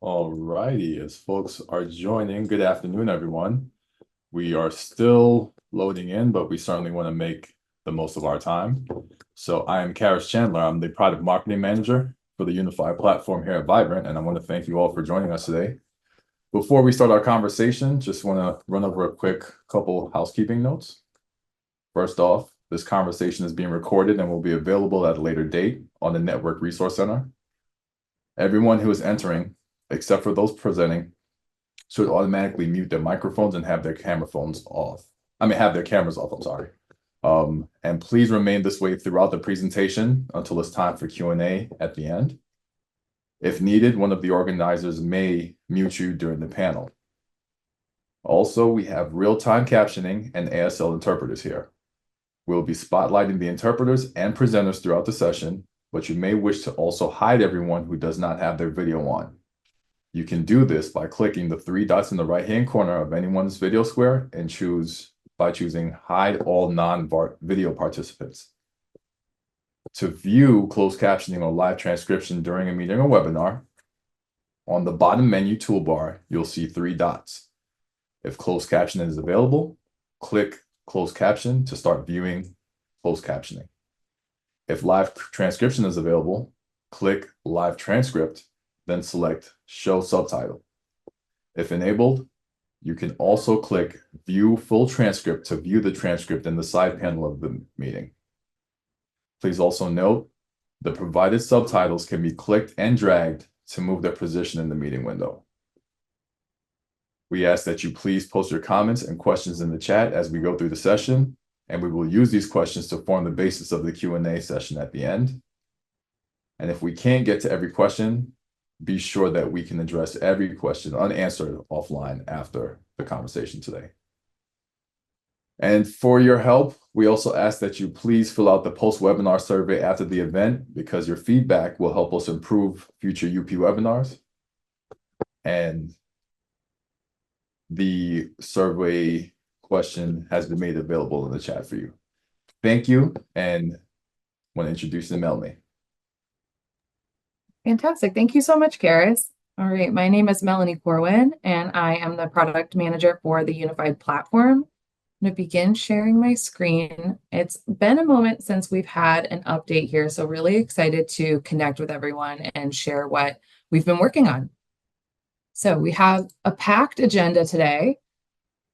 All righty, as folks are joining, good afternoon, everyone. We are still loading in, but we certainly want to make the most of our time. So I am Karis Chandler. I'm the product marketing manager for the Unified platform here at Vibrant, and I want to thank you all for joining us today. Before we start our conversation, just want to run over a quick couple housekeeping notes. First off, this conversation is being recorded and will be available at a later date on the Network Resource Center. Everyone who is entering, except for those presenting, should automatically mute their microphones and have their cameras off, I'm sorry. And please remain this way throughout the presentation until it's time for Q&A at the end. If needed, one of the organizers may mute you during the panel. Also, we have real-time captioning and ASL interpreters here. We'll be spotlighting the interpreters and presenters throughout the session, but you may wish to also hide everyone who does not have their video on. You can do this by clicking the three dots in the right-hand corner of anyone's video square and choosing Hide All Non-Video Participants. To view closed captioning or live transcription during a meeting or webinar, on the bottom menu toolbar, you'll see three dots. If closed captioning is available, click Closed Caption to start viewing closed captioning. If live transcription is available, click Live Transcript, then select Show Subtitle. If enabled, you can also click View Full Transcript to view the transcript in the side panel of the meeting. Please also note, the provided subtitles can be clicked and dragged to move their position in the meeting window. We ask that you please post your comments and questions in the chat as we go through the session, and we will use these questions to form the basis of the Q&A session at the end. And if we can't get to every question, be sure that we can address every question unanswered offline after the conversation today. And for your help, we also ask that you please fill out the post-webinar survey after the event, because your feedback will help us improve future UP webinars. And the survey question has been made available in the chat for you. Thank you, and I want to introduce Melanie. Fantastic. Thank you so much, Karis. All right, my name is Melanie Corwin, and I am the product manager for the Unified platform. I'm going to begin sharing my screen. It's been a moment since we've had an update here, so really excited to connect with everyone and share what we've been working on. So we have a packed agenda today.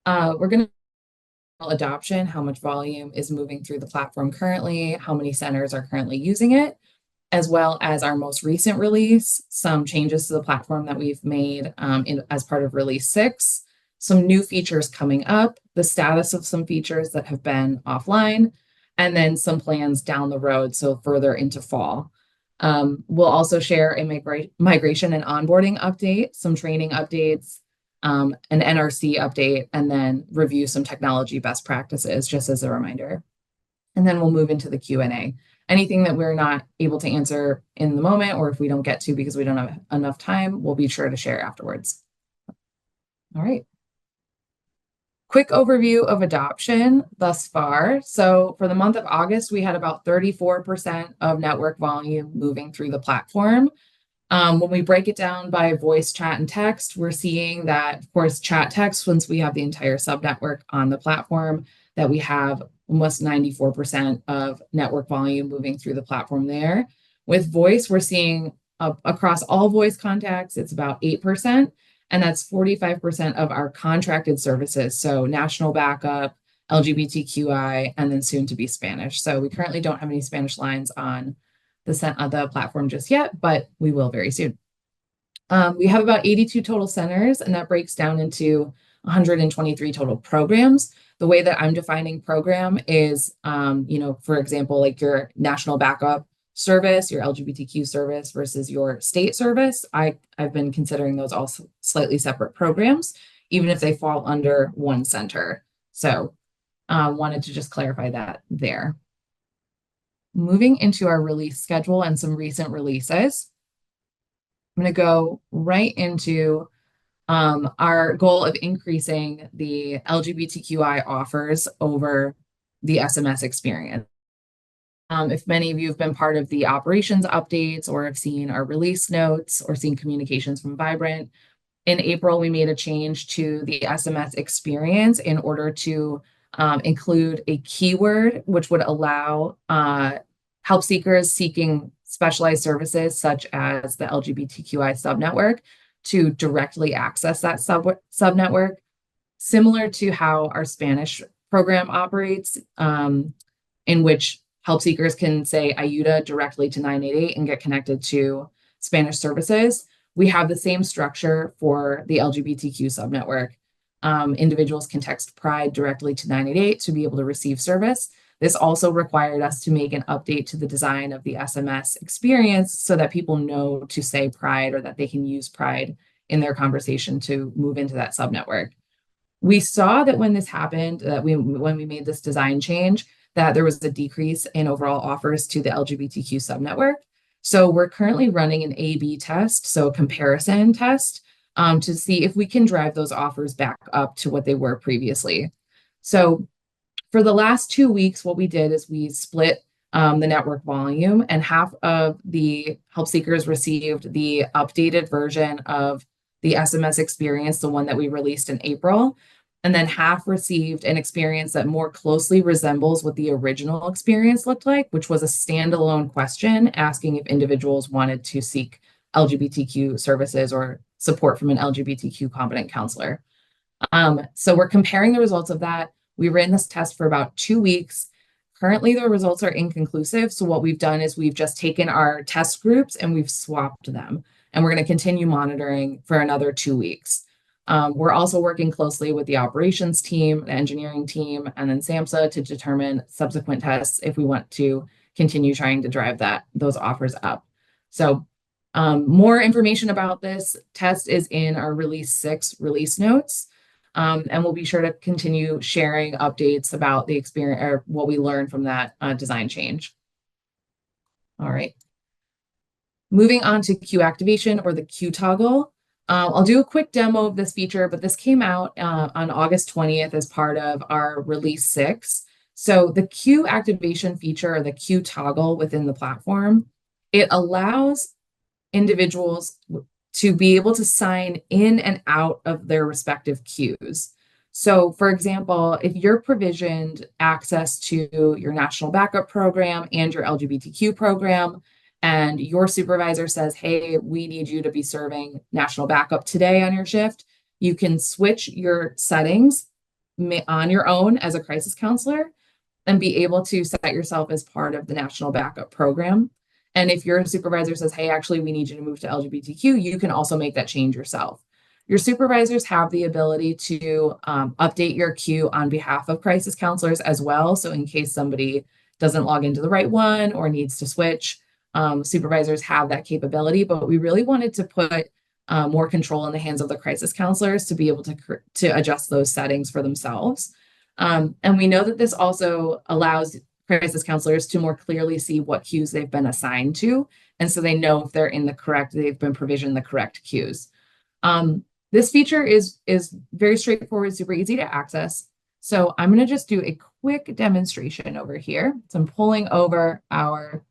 We're going to adoption, how much volume is moving through the platform currently, how many centers are currently using it, as well as our most recent release, some changes to the platform that we've made as part of release 6, some new features coming up, the status of some features that have been offline, and then some plans down the road, so further into fall. We'll also share a migration and onboarding update, some training updates, an NRC update, and then review some technology best practices, just as a reminder. And then we'll move into the Q&A. Anything that we're not able to answer in the moment, or if we don't get to because we don't have enough time, we'll be sure to share afterwards. All right. Quick overview of adoption thus far. So for the month of August, we had about 34% of network volume moving through the platform. When we break it down by voice, chat, and text, we're seeing that, of course, chat text, once we have the entire subnetwork on the platform, that we have almost 94% of network volume moving through the platform there. With voice, we're seeing across all voice contacts, it's about 8%, and that's 45% of our contracted services. So national backup, LGBTQI, and then soon to be Spanish. So we currently don't have any Spanish lines on the platform just yet, but we will very soon. We have about 82 total centers, and that breaks down into 123 total programs. The way that I'm defining program is, for example, like your national backup service, your LGBTQ service versus your state service. I've been considering those all slightly separate programs, even if they fall under one center. So wanted to just clarify that there. Moving into our release schedule and some recent releases. I'm going to go right into our goal of increasing the LGBTQI offers over the SMS experience. If many of you have been part of the operations updates or have seen our release notes or seen communications from Vibrant, in April, we made a change to the SMS experience in order to include a keyword which would allow help seekers seeking specialized services such as the LGBTQI subnetwork to directly access that subnetwork, similar to how our Spanish program operates, in which help seekers can say IUTA directly to 988 and get connected to Spanish services. We have the same structure for the LGBTQ subnetwork. Individuals can text Pride directly to 988 to be able to receive service. This also required us to make an update to the design of the SMS experience so that people know to say Pride or that they can use Pride in their conversation to move into that subnetwork. We saw that when this happened, that when we made this design change, that there was a decrease in overall offers to the LGBTQ subnetwork. So we're currently running an A/B test, so a comparison test, to see if we can drive those offers back up to what they were previously. So for the last 2 weeks, what we did is we split the network volume, and half of the help seekers received the updated version of the SMS experience, the one that we released in April, and then half received an experience that more closely resembles what the original experience looked like, which was a standalone question asking if individuals wanted to seek LGBTQ services or support from an LGBTQ competent counselor. So we're comparing the results of that. We ran this test for about 2 weeks. Currently, the results are inconclusive. So what we've done is we've just taken our test groups and we've swapped them. And we're going to continue monitoring for another 2 weeks. We're also working closely with the operations team, the engineering team, and then SAMHSA to determine subsequent tests if we want to continue trying to drive those offers up. So more information about this test is in our release 6 release notes. And we'll be sure to continue sharing updates about the experience or what we learned from that design change. All right. Moving on to queue activation, or the queue toggle. I'll do a quick demo of this feature, but this came out on August 20th as part of our release 6. So the queue activation feature, or the queue toggle within the platform, it allows individuals to be able to sign in and out of their respective queues. So for example, if you're provisioned access to your national backup program and your LGBTQ program, and your supervisor says, hey, we need you to be serving national backup today on your shift, you can switch your settings on your own as a crisis counselor and be able to set yourself as part of the national backup program. And if your supervisor says, hey, actually, we need you to move to LGBTQ, you can also make that change yourself. Your supervisors have the ability to update your queue on behalf of crisis counselors as well. So in case somebody doesn't log into the right one or needs to switch, supervisors have that capability, but we really wanted to put more control in the hands of the crisis counselors to be able to adjust those settings for themselves. And we know that this also allows crisis counselors to more clearly see what queues they've been assigned to, and so they know if they've been provisioned the correct queues. This feature is very straightforward, super easy to access. So I'm going to just do a quick demonstration over here. So I'm pulling over our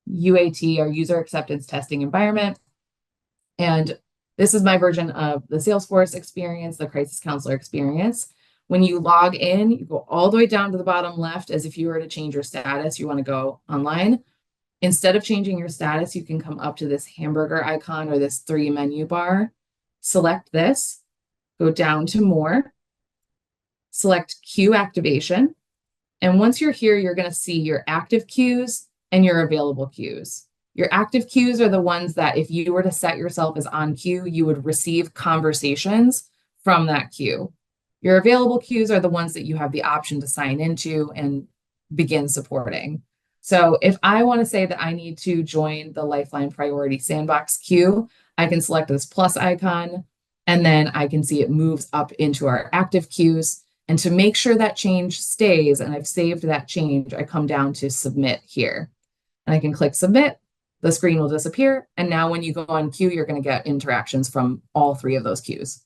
UAT, our user acceptance testing environment. And this is my version of the Salesforce experience, the crisis counselor experience. When you log in, you go all the way down to the bottom left as if you were to change your status, you want to go online. Instead of changing your status, you can come up to this hamburger icon or this 3 menu bar, select this, go down to more, select queue activation. And once you're here, you're going to see your active queues and your available queues. Your active queues are the ones that if you were to set yourself as on queue, you would receive conversations from that queue. Your available queues are the ones that you have the option to sign into and begin supporting. So if I want to say that I need to join the Lifeline Priority Sandbox queue, I can select this plus icon, and then I can see it moves up into our active queues. And to make sure that change stays, and I've saved that change, I come down to submit here. And I can click submit, the screen will disappear. And now when you go on queue, you're going to get interactions from all 3 of those queues.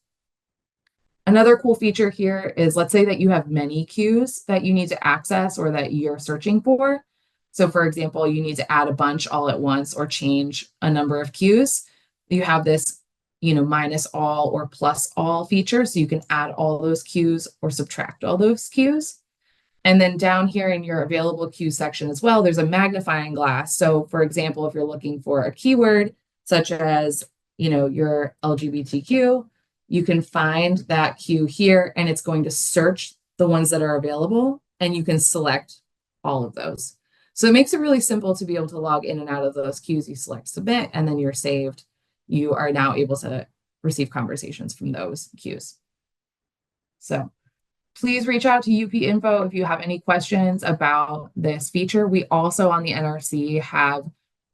Another cool feature here is, let's say that you have many queues that you need to access or that you're searching for. So for example, you need to add a bunch all at once or change a number of cues. You have this, minus all or plus all feature. So you can add all those cues or subtract all those cues. And then down here in your available cue section as well, there's a magnifying glass. So for example, if you're looking for a keyword such as, your LGBTQ, you can find that cue here and it's going to search the ones that are available and you can select all of those. So it makes it really simple to be able to log in and out of those cues. You select submit and then you're saved. You are now able to receive conversations from those cues. So please reach out to UP Info if you have any questions about this feature. We also on the NRC have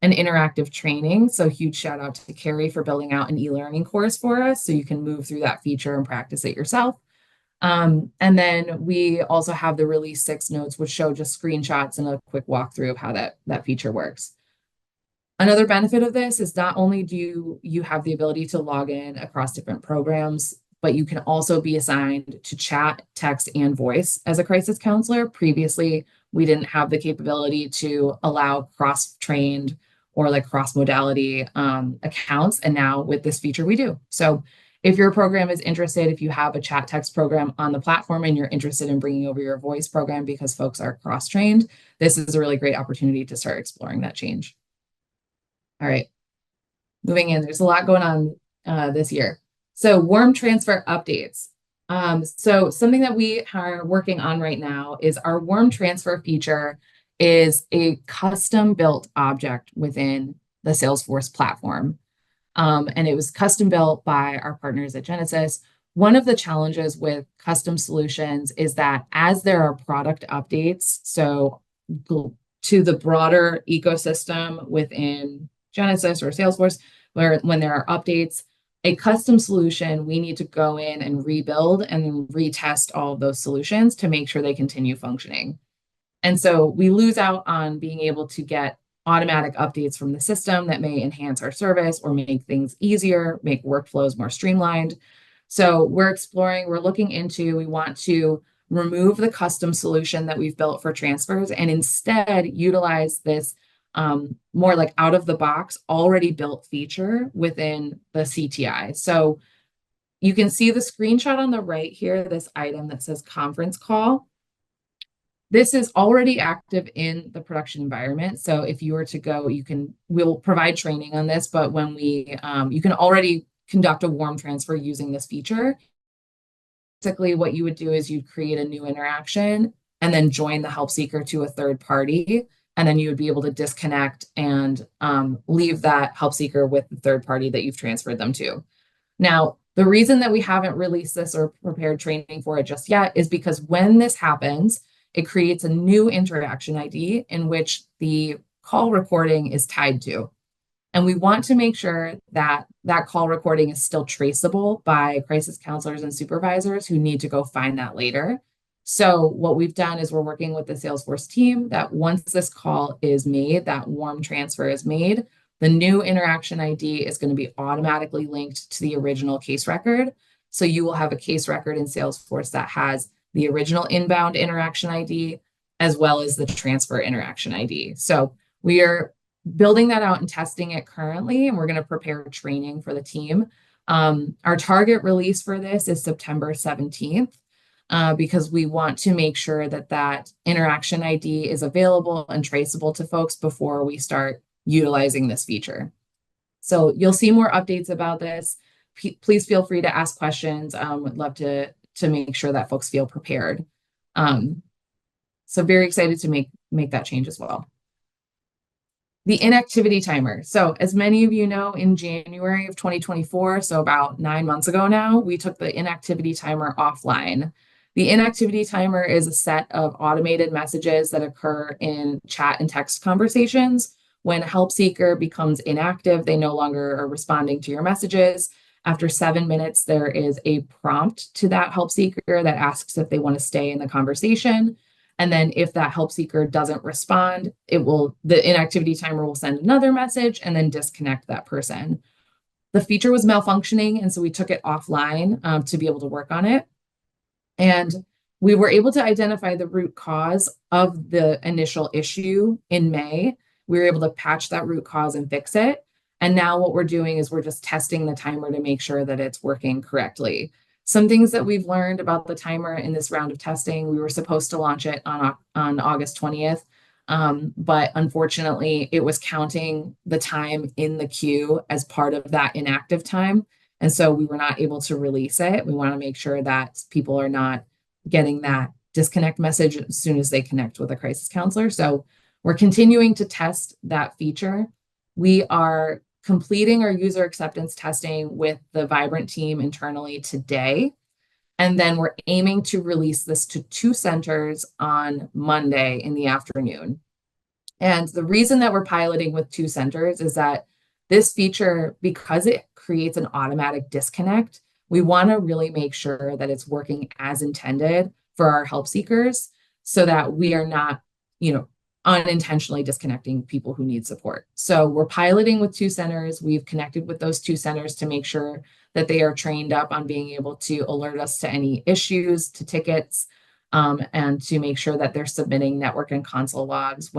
an interactive training. So huge shout out to Carrie for building out an e-learning course for us so you can move through that feature and practice it yourself. And then we also have the release 6 notes, which show just screenshots and a quick walkthrough of how that feature works. Another benefit of this is not only do you have the ability to log in across different programs, but you can also be assigned to chat, text, and voice as a crisis counselor. Previously, we didn't have the capability to allow cross-trained or like cross-modality accounts. And now with this feature, we do. So if your program is interested, if you have a chat text program on the platform and you're interested in bringing over your voice program because folks are cross-trained, this is a really great opportunity to start exploring that change. All right, moving in, there's a lot going on this year. So warm transfer updates. So something that we are working on right now is our warm transfer feature is a custom built object within the Salesforce platform. And it was custom built by our partners at Genesys. One of the challenges with custom solutions is that as there are product updates, so to the broader ecosystem within Genesys or Salesforce, when there are updates, a custom solution, we need to go in and rebuild and retest all of those solutions to make sure they continue functioning. And so we lose out on being able to get automatic updates from the system that may enhance our service or make things easier, make workflows more streamlined. So we're looking into, we want to remove the custom solution that we've built for transfers and instead utilize this more like out of the box, already built feature within the CTI. So you can see the screenshot on the right here, this item that says conference call. This is already active in the production environment. So if you were to go, we'll provide training on this, but when you can already conduct a warm transfer using this feature. Basically, what you would do is you'd create a new interaction and then join the help seeker to a third party. And then you would be able to disconnect and leave that help seeker with the third party that you've transferred them to. Now, the reason that we haven't released this or prepared training for it just yet is because when this happens, it creates a new interaction ID in which the call recording is tied to. And we want to make sure that that call recording is still traceable by crisis counselors and supervisors who need to go find that later. So what we've done is we're working with the Salesforce team that once this call is made, that warm transfer is made, the new interaction ID is going to be automatically linked to the original case record. So you will have a case record in Salesforce that has the original inbound interaction ID as well as the transfer interaction ID. So we are building that out and testing it currently, and we're going to prepare training for the team. Our target release for this is September 17th. Because we want to make sure that that interaction ID is available and traceable to folks before we start utilizing this feature. So you'll see more updates about this. Please feel free to ask questions. Would love to make sure that folks feel prepared. So very excited to make that change as well. The inactivity timer. So as many of you know, in January of 2024, so about 9 months ago now, we took the inactivity timer offline. The inactivity timer is a set of automated messages that occur in chat and text conversations. When a help seeker becomes inactive, they no longer are responding to your messages. After 7 minutes, there is a prompt to that help seeker that asks if they want to stay in the conversation. And then if that help seeker doesn't respond, the inactivity timer will send another message and then disconnect that person. The feature was malfunctioning, and so we took it offline to be able to work on it. And we were able to identify the root cause of the initial issue in May. We were able to patch that root cause and fix it. And now what we're doing is we're just testing the timer to make sure that it's working correctly. Some things that we've learned about the timer in this round of testing, we were supposed to launch it on August 20th, but unfortunately it was counting the time in the queue as part of that inactive time. And so we were not able to release it. We want to make sure that people are not getting that disconnect message as soon as they connect with a crisis counselor. So we're continuing to test that feature. We are completing our user acceptance testing with the Vibrant team internally today. And then we're aiming to release this to 2 centers on Monday in the afternoon. And the reason that we're piloting with 2 centers is that this feature, because it creates an automatic disconnect, we want to really make sure that it's working as intended for our help seekers so that we are not, unintentionally disconnecting people who need support. So we're piloting with 2 centers. We've connected with those 2 centers to make sure that they are trained up on being able to alert us to any issues, to tickets, and to make sure that they're submitting network and console logs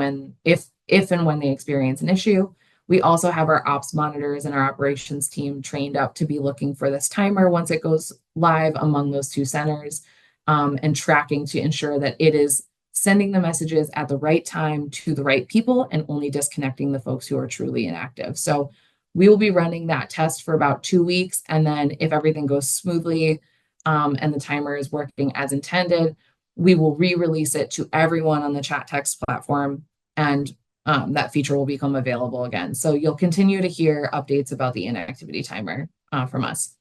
if and when they experience an issue. We also have our ops monitors and our operations team trained up to be looking for this timer once it goes live among those 2 centers, and tracking to ensure that it is sending the messages at the right time to the right people and only disconnecting the folks who are truly inactive. So we will be running that test for about 2 weeks. And then if everything goes smoothly, and the timer is working as intended, we will re-release it to everyone on the chat text platform, and that feature will become available again. So you'll continue to hear updates about the inactivity timer from us.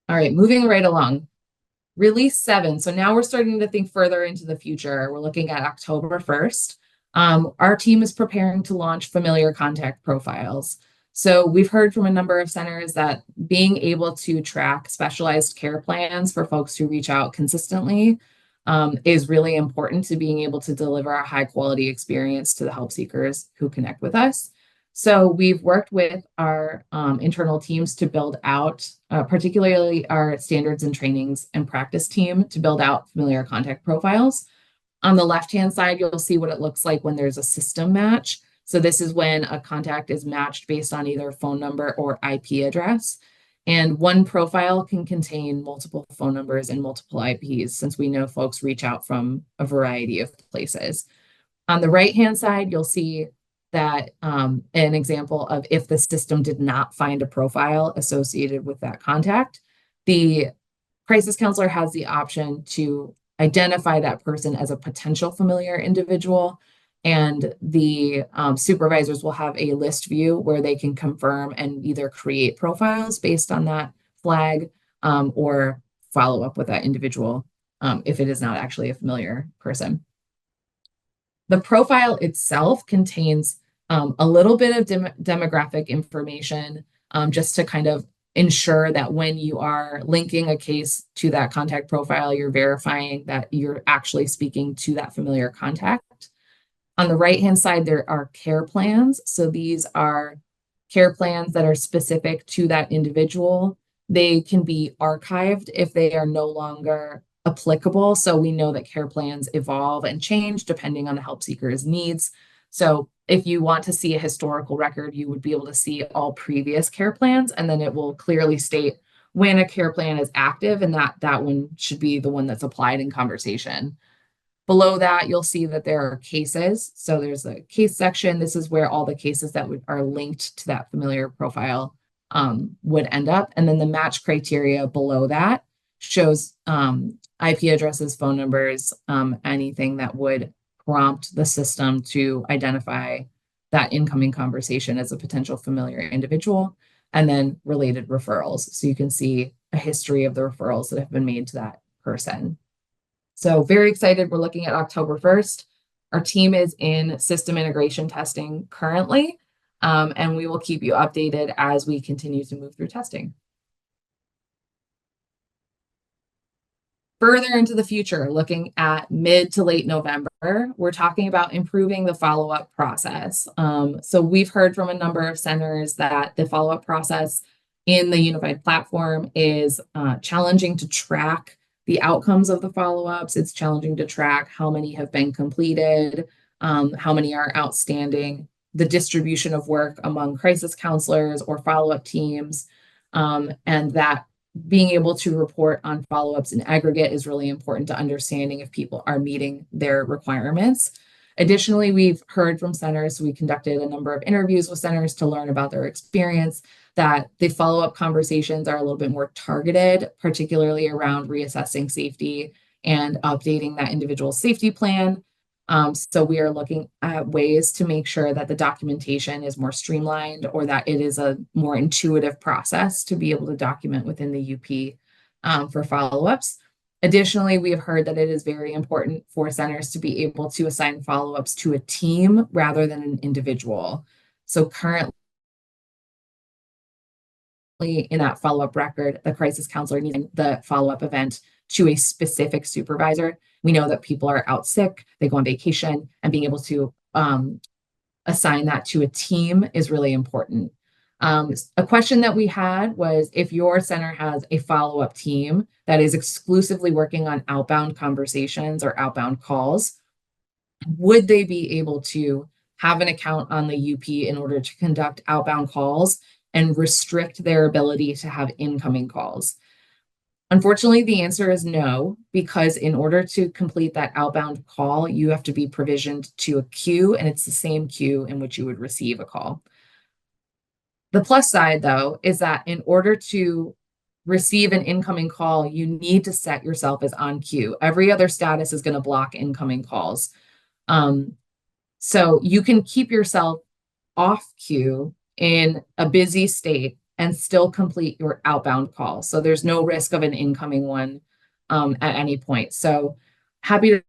All right, moving right along. Release 7. So now we're starting to think further into the future. We're looking at October 1st. Our team is preparing to launch familiar contact profiles. So we've heard from a number of centers that being able to track specialized care plans for folks who reach out consistently is really important to being able to deliver a high quality experience to the help seekers who connect with us. So we've worked with our internal teams to build out, particularly our standards and trainings and practice team, to build out familiar contact profiles. On the left-hand side, you'll see what it looks like when there's a system match. So this is when a contact is matched based on either phone number or IP address. And one profile can contain multiple phone numbers and multiple IPs, since we know folks reach out from a variety of places. On the right-hand side, you'll see that an example of if the system did not find a profile associated with that contact, the crisis counselor has the option to identify that person as a potential familiar individual, and the supervisors will have a list view where they can confirm and either create profiles based on that flag, or follow up with that individual if it is not actually a familiar person. The profile itself contains a little bit of demographic information, just to kind of ensure that when you are linking a case to that contact profile, you're verifying that you're actually speaking to that familiar contact. On the right-hand side, there are care plans. So these are care plans that are specific to that individual. They can be archived if they are no longer applicable. So we know that care plans evolve and change depending on the help seeker's needs. So if you want to see a historical record, you would be able to see all previous care plans, and then it will clearly state when a care plan is active, and that one should be the one that's applied in conversation. Below that, you'll see that there are cases. So there's a case section. This is where all the cases that are linked to that familiar profile would end up. And then the match criteria below that shows IP addresses, phone numbers, anything that would prompt the system to identify that incoming conversation as a potential familiar individual, and then related referrals. So you can see a history of the referrals that have been made to that person. So very excited. We're looking at October 1st. Our team is in system integration testing currently, and we will keep you updated as we continue to move through testing. Further into the future, looking at mid to late November, we're talking about improving the follow-up process. So we've heard from a number of centers that the follow-up process in the unified platform is challenging to track the outcomes of the follow-ups. It's challenging to track how many have been completed, how many are outstanding, the distribution of work among crisis counselors or follow-up teams, and that being able to report on follow-ups in aggregate is really important to understanding if people are meeting their requirements. Additionally, we've heard from centers, we conducted a number of interviews with centers to learn about their experience, that the follow-up conversations are a little bit more targeted, particularly around reassessing safety and updating that individual safety plan. So we are looking at ways to make sure that the documentation is more streamlined or that it is a more intuitive process to be able to document within the UP for follow-ups. Additionally, we have heard that it is very important for centers to be able to assign follow-ups to a team rather than an individual. So currently in that follow-up record, the crisis counselor needs the follow-up event to a specific supervisor. We know that people are out sick, they go on vacation, and being able to assign that to a team is really important. A question that we had was if your center has a follow-up team that is exclusively working on outbound conversations or outbound calls, would they be able to have an account on the UP in order to conduct outbound calls and restrict their ability to have incoming calls? Unfortunately, the answer is no, because in order to complete that outbound call, you have to be provisioned to a queue, and it's the same queue in which you would receive a call. The plus side, though, is that in order to receive an incoming call, you need to set yourself as on queue. Every other status is going to block incoming calls. So you can keep yourself off queue in a busy state and still complete your outbound call. So there's no risk of an incoming one at any point. So happy to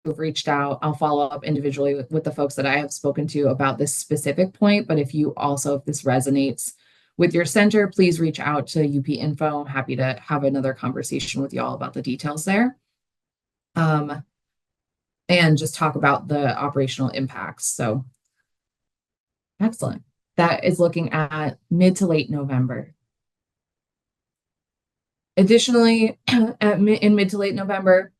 have reached out. I'll follow up individually with the folks that I have spoken to about this specific point. But if you also, if this resonates with your center, please reach out to UP Info. I'm happy to have another conversation with y'all about the details there. And just talk about the operational impacts. So excellent. That is looking at mid to late November. Additionally, in mid to late November,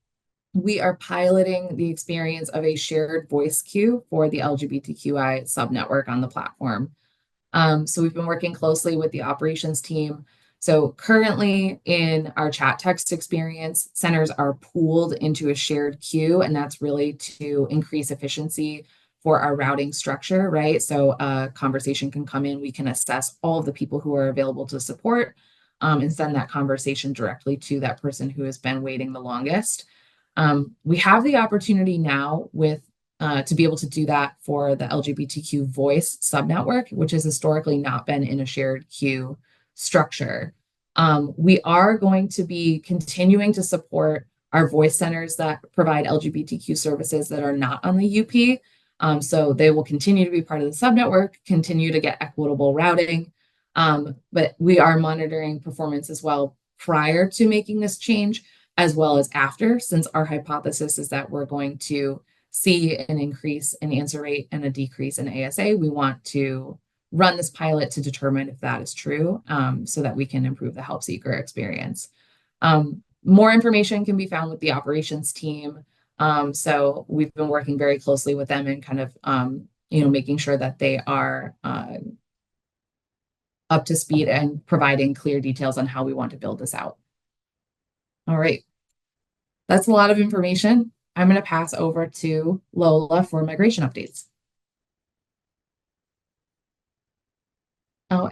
we are piloting the experience of a shared voice queue for the LGBTQI subnetwork on the platform. So we've been working closely with the operations team. So currently in our chat text experience, centers are pooled into a shared queue, and that's really to increase efficiency for our routing structure, right? So a conversation can come in, we can assess all of the people who are available to support and send that conversation directly to that person who has been waiting the longest. We have the opportunity now with to be able to do that for the LGBTQ voice subnetwork, which has historically not been in a shared queue structure. We are going to be continuing to support our voice centers that provide LGBTQ services that are not on the UP. So they will continue to be part of the subnetwork, continue to get equitable routing, but we are monitoring performance as well prior to making this change, as well as after, since our hypothesis is that we're going to see an increase in answer rate and a decrease in ASA. We want to run this pilot to determine if that is true, so that we can improve the help seeker experience. More information can be found with the operations team. So we've been working very closely with them and kind of, making sure that they are up to speed and providing clear details on how we want to build this out. All right. That's a lot of information. I'm going to pass over to Lola for migration updates. Oh,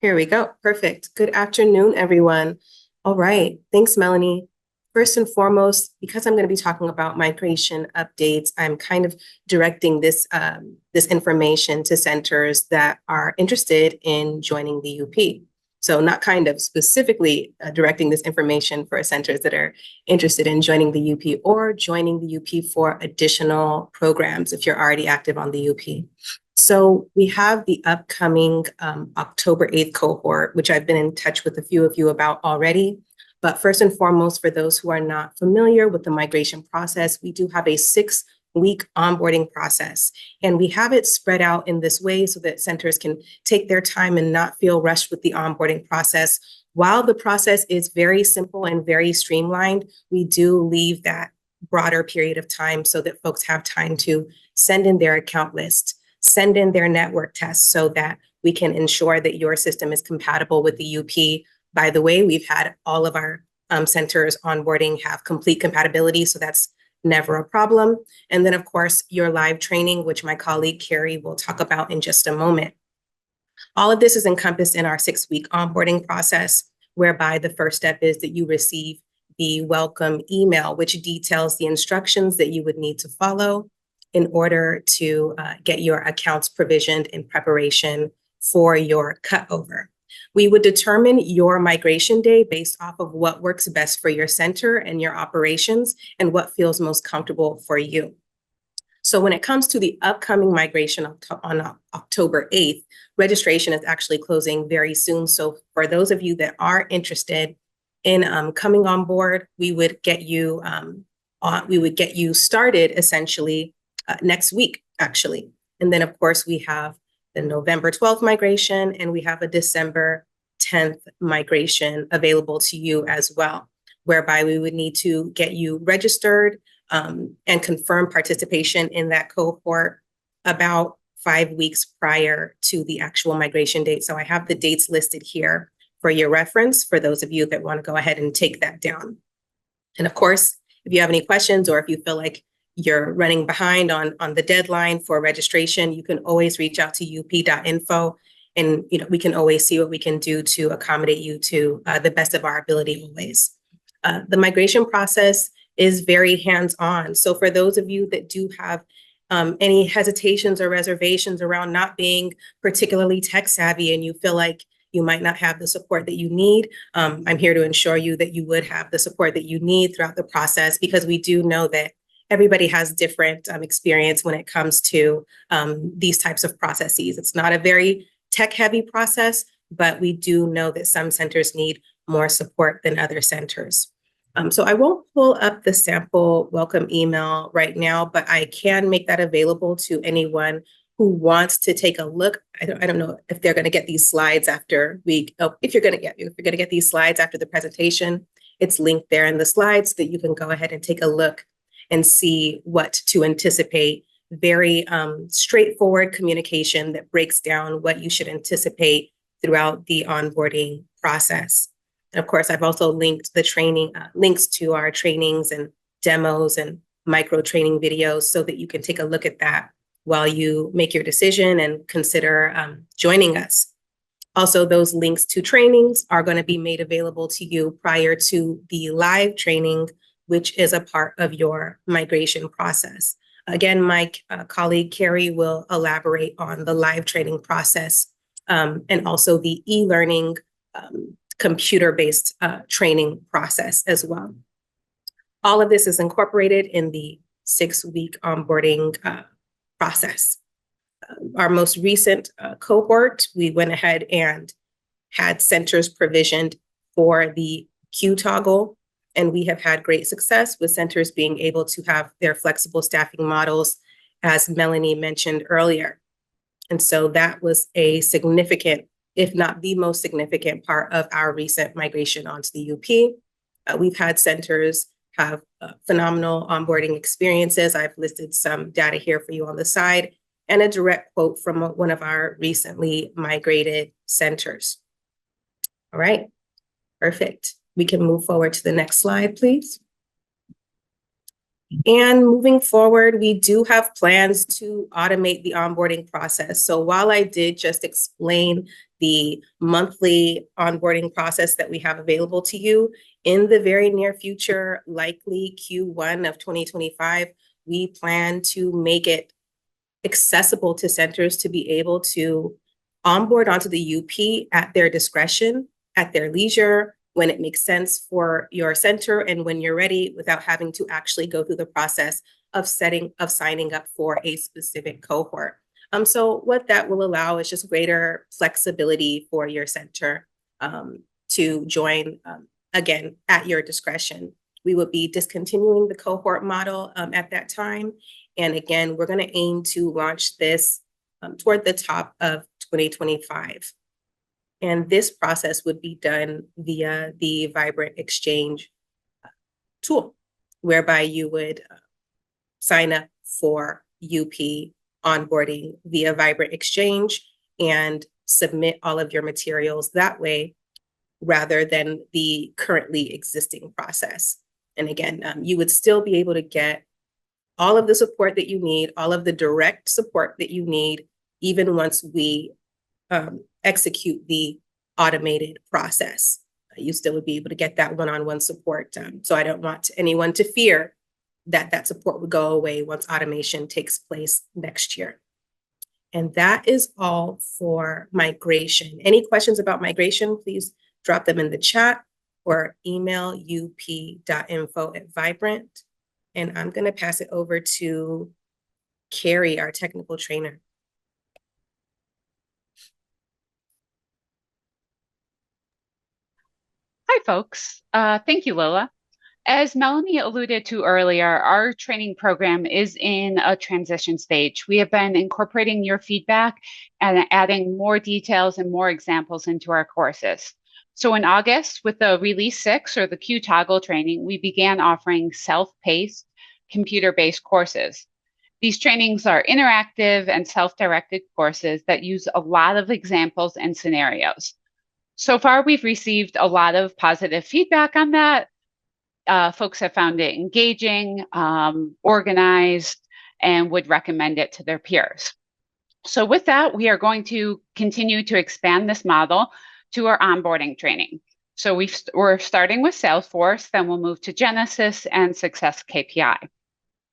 Here we go. Perfect. Good afternoon, everyone. All right. Thanks, Melanie. First and foremost, because I'm going to be talking about migration updates, I'm kind of directing this information to centers that are interested in joining the UP. So not kind of specifically directing this information for centers that are interested in joining the UP or joining the UP for additional programs if you're already active on the UP. So we have the upcoming October 8th cohort, which I've been in touch with a few of you about already. But first and foremost, for those who are not familiar with the migration process, we do have a 6 week onboarding process. And we have it spread out in this way so that centers can take their time and not feel rushed with the onboarding process. While the process is very simple and very streamlined, we do leave that broader period of time so that folks have time to send in their account list, send in their network tests so that we can ensure that your system is compatible with the UP. By the way, we've had all of our centers onboarding have complete compatibility, so that's never a problem. And then, of course, your live training, which my colleague Carrie will talk about in just a moment. All of this is encompassed in our 6-week onboarding process, whereby the first step is that you receive the welcome email, which details the instructions that you would need to follow in order to get your accounts provisioned in preparation for your cutover. We would determine your migration day based off of what works best for your center and your operations and what feels most comfortable for you. So when it comes to the upcoming migration on October 8th, registration is actually closing very soon. So for those of you that are interested in coming on board, we would get you started essentially next week, actually. And then of course we have the November 12th migration, and we have a December 10th migration available to you as well, whereby we would need to get you registered and confirm participation in that cohort about 5 weeks prior to the actual migration date. So I have the dates listed here for your reference for those of you that want to go ahead and take that down. And of course, if you have any questions or if you feel like you're running behind on the deadline for registration, you can always reach out to up.info, and we can always see what we can do to accommodate you to the best of our ability always. The migration process is very hands-on. So for those of you that do have any hesitations or reservations around not being particularly tech savvy and you feel like you might not have the support that you need, I'm here to ensure you that you would have the support that you need throughout the process, because we do know that everybody has different experience when it comes to these types of processes. It's not a very tech-heavy process, but we do know that some centers need more support than other centers. So I won't pull up the sample welcome email right now, but I can make that available to anyone who wants to take a look. I don't know if they're going to get these slides after if you're going to get these slides after the presentation, it's linked there in the slides so that you can go ahead and take a look and see what to anticipate. Very straightforward communication that breaks down what you should anticipate throughout the onboarding process. And of course, I've also linked the training links to our trainings and demos and micro training videos so that you can take a look at that while you make your decision and consider joining us. Also, those links to trainings are going to be made available to you prior to the live training, which is a part of your migration process. Again, my colleague Carrie will elaborate on the live training process and also the e-learning computer-based training process as well. All of this is incorporated in the 6-week onboarding process. Our most recent cohort, we went ahead and had centers provisioned for the Q toggle, and we have had great success with centers being able to have their flexible staffing models, as Melanie mentioned earlier. And so that was a significant, if not the most significant part of our recent migration onto the UP. We've had centers have phenomenal onboarding experiences. I've listed some data here for you on the side and a direct quote from one of our recently migrated centers. All right, perfect. We can move forward to the next slide, please. And moving forward, we do have plans to automate the onboarding process. So while I did just explain the monthly onboarding process that we have available to you, in the very near future, likely Q1 of 2025, we plan to make it accessible to centers to be able to onboard onto the UP at their discretion, at their leisure, when it makes sense for your center and when you're ready, without having to actually go through the process of signing up for a specific cohort. So what that will allow is just greater flexibility for your center to join, again, at your discretion. We will be discontinuing the cohort model at that time. And again, we're going to aim to launch this toward the top of 2025. And this process would be done via the Vibrant Exchange tool, whereby you would sign up for UP onboarding via Vibrant Exchange and submit all of your materials that way, rather than the currently existing process. And again, you would still be able to get all of the support that you need, all of the direct support that you need, even once we execute the automated process. You still would be able to get that one-on-one support. So I don't want anyone to fear that that support would go away once automation takes place next year. And that is all for migration. Any questions about migration, please drop them in the chat or email up.info@Vibrant. And I'm going to pass it over to Carrie, our technical trainer. Hi, folks. Thank you, Lola. As Melanie alluded to earlier, our training program is in a transition stage. We have been incorporating your feedback and adding more details and more examples into our courses. So in August, with the Release 6 or the Q-Toggle training, we began offering self-paced, computer-based courses. These trainings are interactive and self-directed courses that use a lot of examples and scenarios. So far, we've received a lot of positive feedback on that. Folks have found it engaging, organized, and would recommend it to their peers. So with that, we are going to continue to expand this model to our onboarding training. So we're starting with Salesforce, then we'll move to Genesys and Success KPI.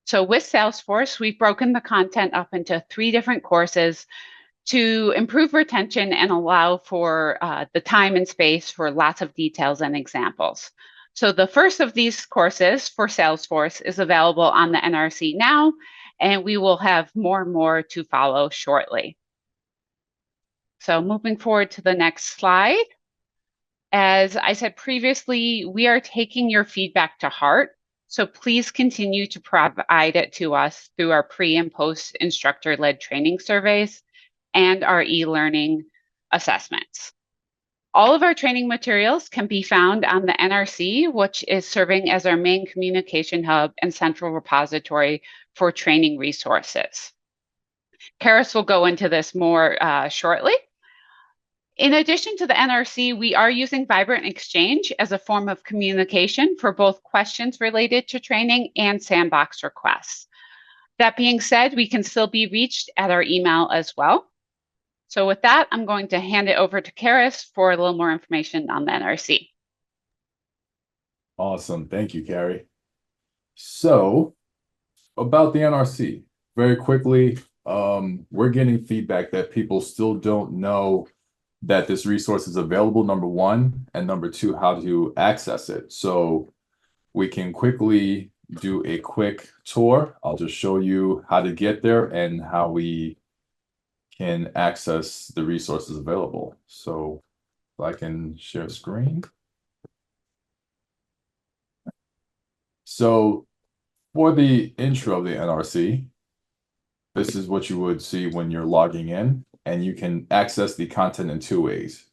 So with Salesforce, we've broken the content up into 3 different courses to improve retention and allow for the time and space for lots of details and examples. So the first of these courses for Salesforce is available on the NRC now, and we will have more and more to follow shortly. So moving forward to the next slide. As I said previously, we are taking your feedback to heart, so please continue to provide it to us through our pre and post instructor-led training surveys and our e-learning assessments. All of our training materials can be found on the NRC, which is serving as our main communication hub and central repository for training resources. Karis will go into this more shortly. In addition to the NRC, we are using Vibrant Exchange as a form of communication for both questions related to training and sandbox requests. That being said, we can still be reached at our email as well. So with that, I'm going to hand it over to Karis for a little more information on the NRC. Awesome. Thank you, Carrie. So about the NRC, very quickly, we're getting feedback that people still don't know that this resource is available, number 1, and number 2, how to access it. So we can quickly do a quick tour. I'll just show you how to get there and how we can access the resources available. So if I can share screen. So for the intro of the NRC, this is what you would see when you're logging in, and you can access the content in 2 ways.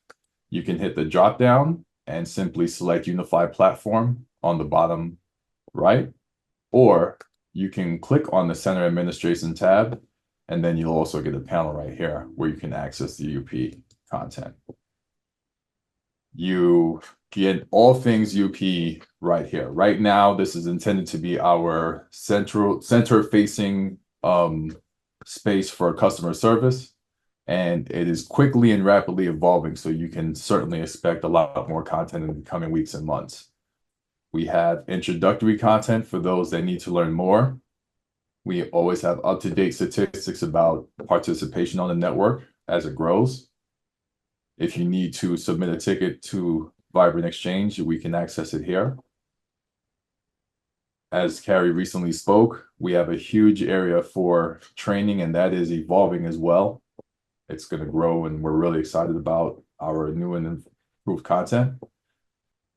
You can hit the drop down and simply select Unified Platform on the bottom right, or you can click on the Center Administration tab, and then you'll also get a panel right here where you can access the UP content. You get all things UP right here. Right now, this is intended to be our center-facing space for customer service, and it is quickly and rapidly evolving, so you can certainly expect a lot more content in the coming weeks and months. We have introductory content for those that need to learn more. We always have up-to-date statistics about participation on the network as it grows. If you need to submit a ticket to Vibrant Exchange, we can access it here. As Carrie recently spoke, we have a huge area for training, and that is evolving as well. It's going to grow, and we're really excited about our new and improved content.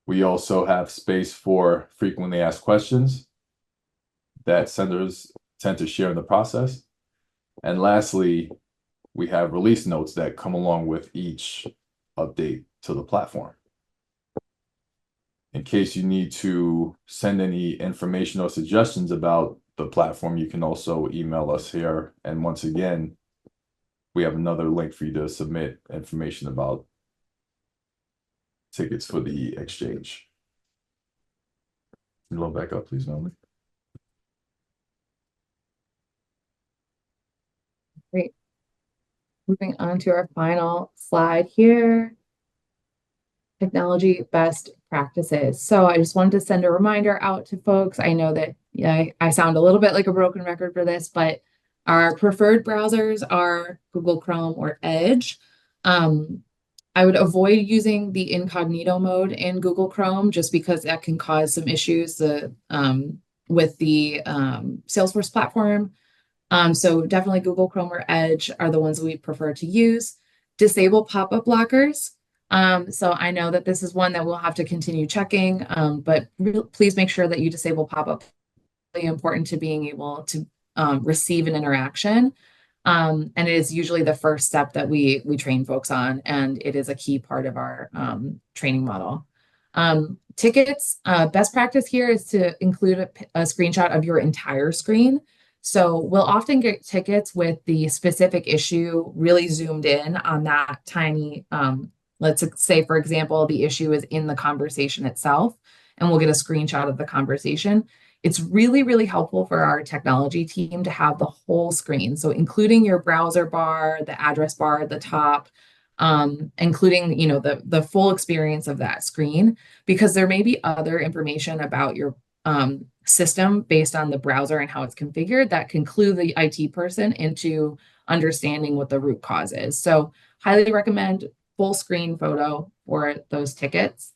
We also have space for frequently asked questions that senders tend to share in the process. And lastly, we have release notes that come along with each update to the platform. In case you need to send any information or suggestions about the platform, you can also email us here. And once again, we have another link for you to submit information about tickets for the exchange. Can you load back up, please, Melanie? Great. Moving on to our final slide here. Technology best practices. So I just wanted to send a reminder out to folks. I know that I sound a little bit like a broken record for this, but our preferred browsers are Google Chrome or Edge. I would avoid using the incognito mode in Google Chrome just because that can cause some issues with the Salesforce platform. So definitely Google Chrome or Edge are the ones we prefer to use. Disable pop-up blockers. So I know that this is one that we'll have to continue checking, but please make sure that you disable pop-up. Really important to being able to receive an interaction. And it is usually the first step that we train folks on, and it is a key part of our training model. Tickets, best practice here is to include a screenshot of your entire screen. So we'll often get tickets with the specific issue really zoomed in on that tiny, let's say, for example, the issue is in the conversation itself, and we'll get a screenshot of the conversation. It's really, really helpful for our technology team to have the whole screen. So including your browser bar, the address bar at the top, including, the full experience of that screen, because there may be other information about your system based on the browser and how it's configured that can clue the IT person into understanding what the root cause is. So highly recommend full screen photo for those tickets.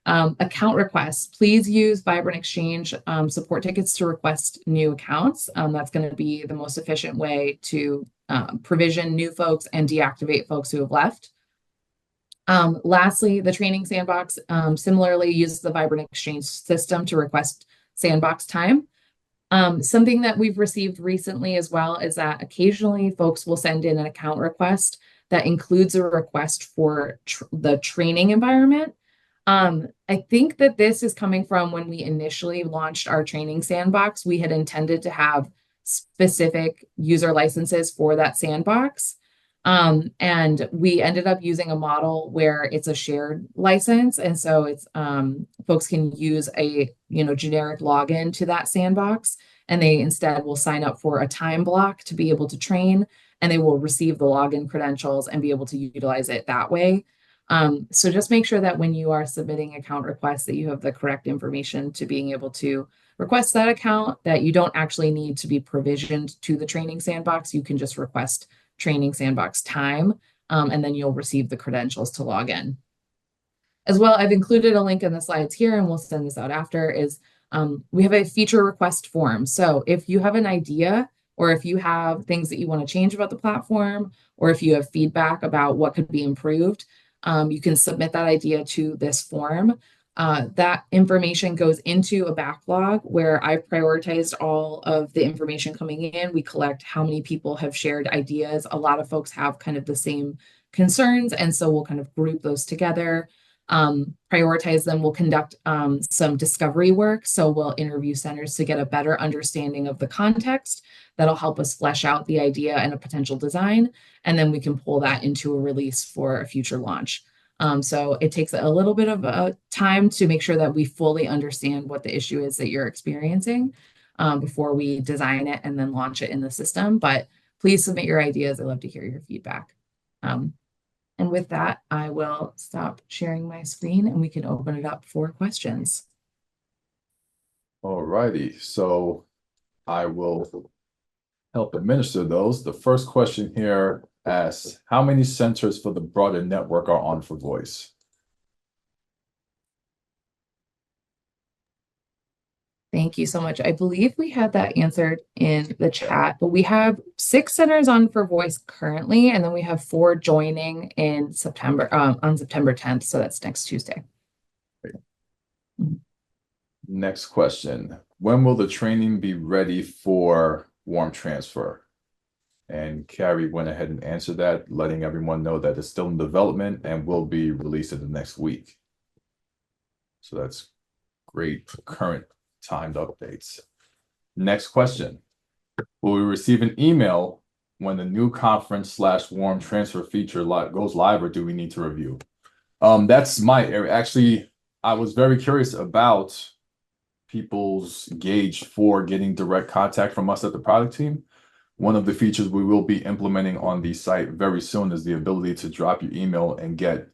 Account requests, please use Vibrant Exchange support tickets to request new accounts. That's going to be the most efficient way to provision new folks and deactivate folks who have left. Lastly, the training sandbox similarly uses the Vibrant Exchange system to request sandbox time. Something that we've received recently as well is that occasionally folks will send in an account request that includes a request for the training environment. I think that this is coming from when we initially launched our training sandbox. We had intended to have specific user licenses for that sandbox. And we ended up using a model where it's a shared license. And so it's folks can use a generic login to that sandbox, and they instead will sign up for a time block to be able to train, and they will receive the login credentials and be able to utilize it that way. So just make sure that when you are submitting account requests that you have the correct information to being able to request that account, that you don't actually need to be provisioned to the training sandbox. You can just request training sandbox time, and then you'll receive the credentials to log in. As well, I've included a link in the slides here, and we'll send this out after, is we have a feature request form. So if you have an idea, or if you have things that you want to change about the platform, or if you have feedback about what could be improved, you can submit that idea to this form. That information goes into a backlog where I've prioritized all of the information coming in. We collect how many people have shared ideas. A lot of folks have kind of the same concerns, and so we'll kind of group those together, prioritize them. We'll conduct some discovery work. So we'll interview centers to get a better understanding of the context. That'll help us flesh out the idea and a potential design. And then we can pull that into a release for a future launch. So it takes a little bit of time to make sure that we fully understand what the issue is that you're experiencing before we design it and then launch it in the system. But please submit your ideas. I'd love to hear your feedback. And with that, I will stop sharing my screen and we can open it up for questions. All righty, so I will help administer those. The first question here asks, how many centers for the broader network are on for voice? Thank you so much. I believe we had that answered in the chat, but we have 6 centers on for voice currently, and then we have 4 joining in September, on September 10th. So that's next Tuesday. Next question. When will the training be ready for warm transfer? And Carrie went ahead and answered that, letting everyone know that it's still in development and will be released in the next week. So that's great current timed updates. Next question. Will we receive an email when the new conference/warm transfer feature goes live, or do we need to review? That's my area. Actually, I was very curious about people's gauge for getting direct contact from us at the product team. One of the features we will be implementing on the site very soon is the ability to drop your email and get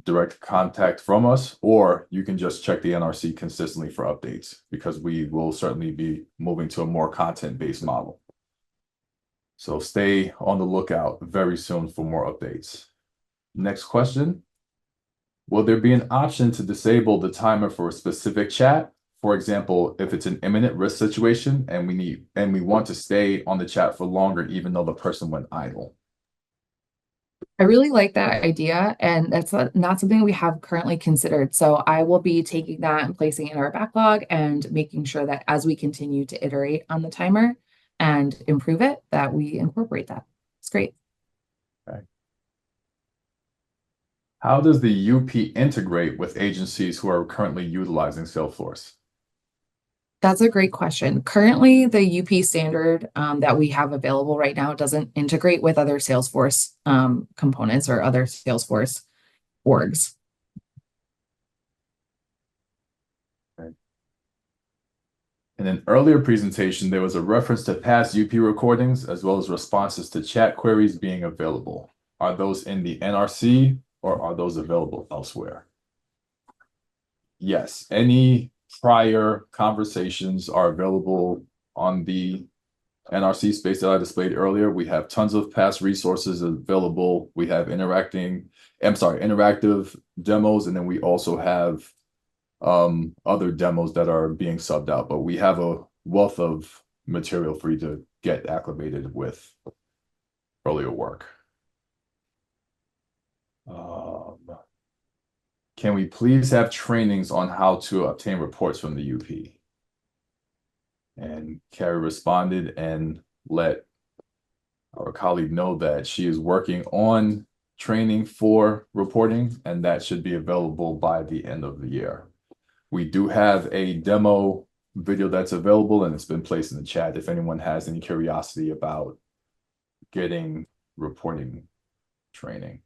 direct contact from us, or you can just check the NRC consistently for updates, because we will certainly be moving to a more content-based model. So stay on the lookout very soon for more updates. Next question. Will there be an option to disable the timer for a specific chat? For example, if it's an imminent risk situation and we want to stay on the chat for longer, even though the person went idle. I really like that idea, and that's not something we have currently considered. So I will be taking that and placing it in our backlog and making sure that as we continue to iterate on the timer and improve it, that we incorporate that. It's great. Okay. How does the UP integrate with agencies who are currently utilizing Salesforce? That's a great question. Currently, the UP standard that we have available right now doesn't integrate with other Salesforce components or other Salesforce orgs. Okay. In an earlier presentation, there was a reference to past UP recordings as well as responses to chat queries being available. Are those in the NRC or are those available elsewhere? Yes, any prior conversations are available on the NRC space that I displayed earlier. We have tons of past resources available. We have interactive demos, and then we also have other demos that are being subbed out, but we have a wealth of material for you to get acclimated with earlier work. Can we please have trainings on how to obtain reports from the UP? And Carrie responded and let our colleague know that she is working on training for reporting, and that should be available by the end of the year. We do have a demo video that's available, and it's been placed in the chat if anyone has any curiosity about getting reporting training.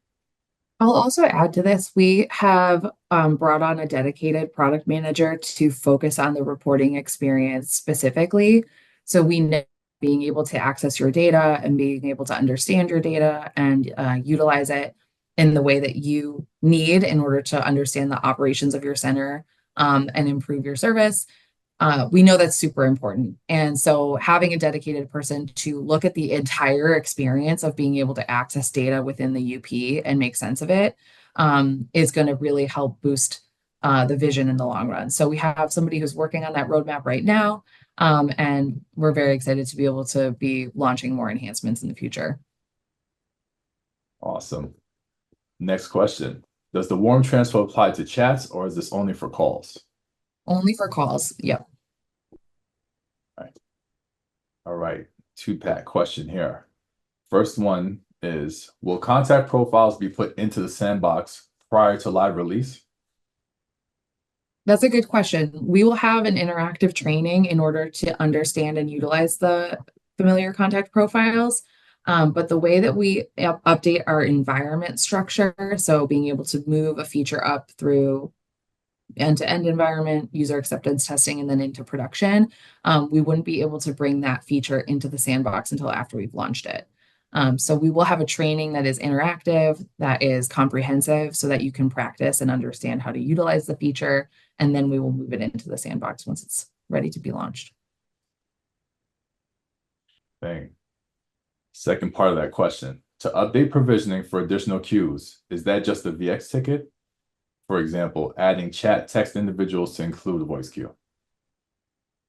I'll also add to this, we have brought on a dedicated product manager to focus on the reporting experience specifically. So we know being able to access your data and being able to understand your data and utilize it in the way that you need in order to understand the operations of your center and improve your service. We know that's super important. And so having a dedicated person to look at the entire experience of being able to access data within the UP and make sense of it is going to really help boost the vision in the long run. So we have somebody who's working on that roadmap right now, and we're very excited to be able to be launching more enhancements in the future. Awesome. Next question. Does the warm transfer apply to chats, or is this only for calls? Only for calls. Yep. All right. Two-pack question here. First one is, will contact profiles be put into the sandbox prior to live release? That's a good question. We will have an interactive training in order to understand and utilize the familiar contact profiles. But the way that we update our environment structure, so being able to move a feature up through end-to-end environment, user acceptance testing, and then into production, we wouldn't be able to bring that feature into the sandbox until after we've launched it. So we will have a training that is interactive, that is comprehensive, so that you can practice and understand how to utilize the feature, and then we will move it into the sandbox once it's ready to be launched. Dang. Second part of that question. To update provisioning for additional queues, is that just a VX ticket? For example, adding chat text individuals to include a voice queue.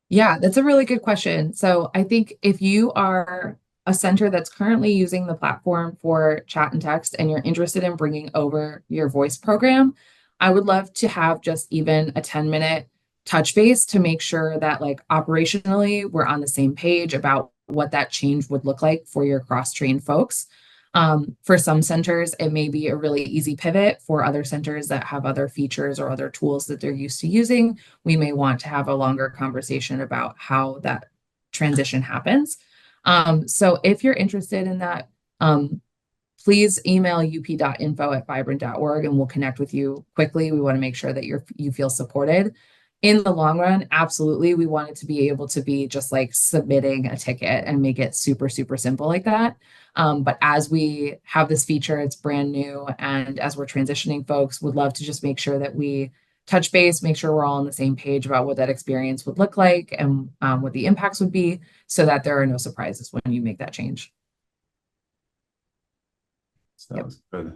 Yeah, that's a really good question. So I think if you are a center that's currently using the platform for chat and text and you're interested in bringing over your voice program, I would love to have just even a 10-minute touch base to make sure that like operationally we're on the same page about what that change would look like for your cross-trained folks. For some centers, it may be a really easy pivot. For other centers that have other features or other tools that they're used to using, we may want to have a longer conversation about how that transition happens. So if you're interested in that, please email up.info@vibrant.org and we'll connect with you quickly. We want to make sure that you feel supported. In the long run, absolutely, we want it to be able to be just like submitting a ticket and make it super, super simple like that. But as we have this feature, it's brand new. And as we're transitioning folks, would love to just make sure that we touch base, make sure we're all on the same page about what that experience would look like and what the impacts would be so that there are no surprises when you make that change. Sounds good.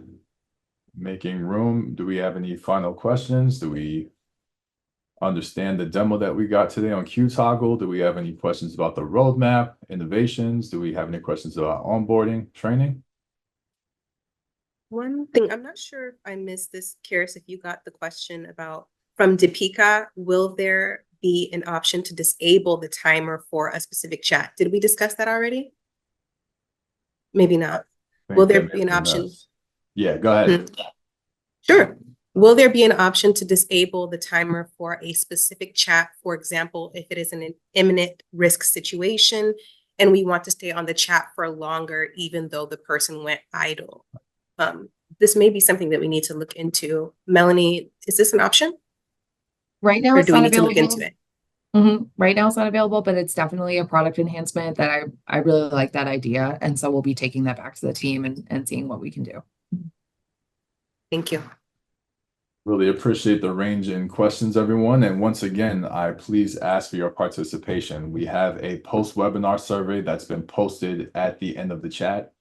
Making room. Do we have any final questions? Do we understand the demo that we got today on QToggle? Do we have any questions about the roadmap, innovations? Do we have any questions about onboarding, training? One thing, I'm not sure if I missed this, Karis, if you got the question about from Deepika, will there be an option to disable the timer for a specific chat? Did we discuss that already? Maybe not. Will there be an option? Yeah, go ahead. Sure. Will there be an option to disable the timer for a specific chat? For example, if it is an imminent risk situation and we want to stay on the chat for longer, even though the person went idle. This may be something that we need to look into. Melanie, is this an option? Right now, Or it's do we not need to look available. into it? Right now, it's not available, but it's definitely a product enhancement that I really like that idea. And so we'll be taking that back to the team and seeing what we can do. Thank you. Really appreciate the range in questions, everyone. And once again, I please ask for your participation. We have a post-webinar survey that's been posted at the end of the chat.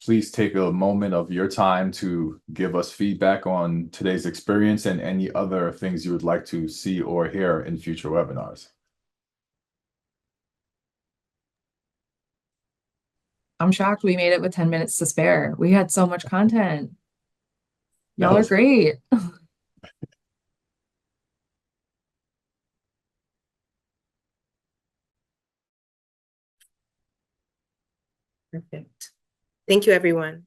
Please take a moment of your time to give us feedback on today's experience and any other things you would like to see or hear in future webinars. I'm shocked we made it with 10 minutes to spare. We had so much content. Y'all are great. Perfect. Thank you, everyone.